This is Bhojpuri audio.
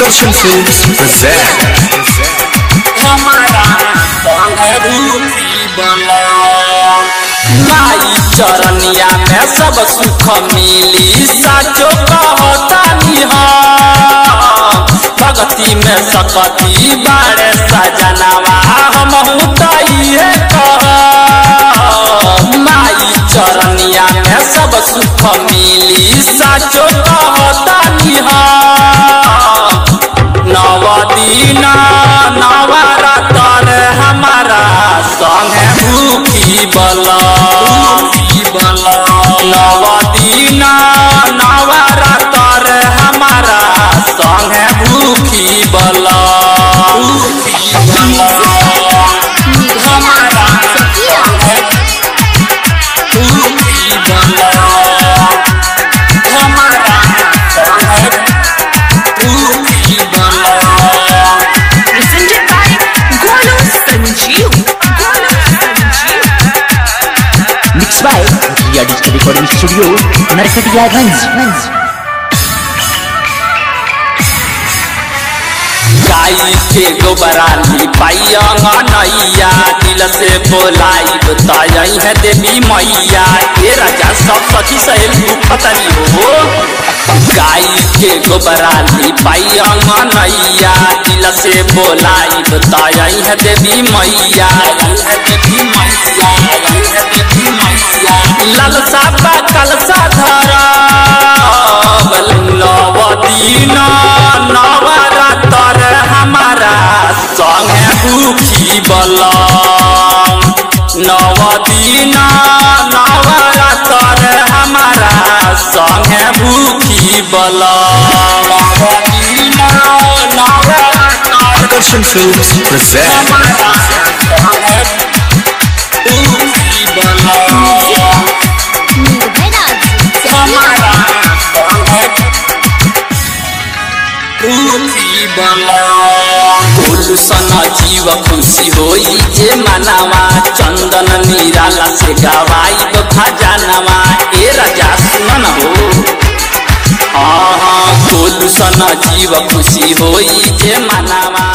Action Films present हमारा संग रूपी बना माई चरनिया में सब सुख मिली साचो कहतानी भगती में सकती बारे सजनवा हमहू तइहे कह माई चरनिया में सब सुख मिली साचो कहतानी नवदीना नवरातर हमारा संगे भूखी बला नवदीना नवरातर हमारा संगे भूखी बला हमारा भूखी बला हमारा भूखी बला Mixed by Ria Digital Recording Studio, Narkatiyaganj. गाई के गोबराली पाइया नैया दिल से बोलाई बताई है देवी मैया ये राजा सब सखी सहेली पतनी हो गाई के गोबराली पाइया नैया दिल से बोलाई बताई है देवी मैया ललसा कलसा धरा नवदीना नवरातर हमारा संगे भूखी बला नवदीना नवरातर हमारा संगे भूखी बला नवदीना नवरातर Action Films present भूखी बला हमारा सना जीव खुशी होई जे मनावा चंदन निराला से गवाई भजनवा ए राजा सुनन हो सना जीव खुशी होई जे मनावा।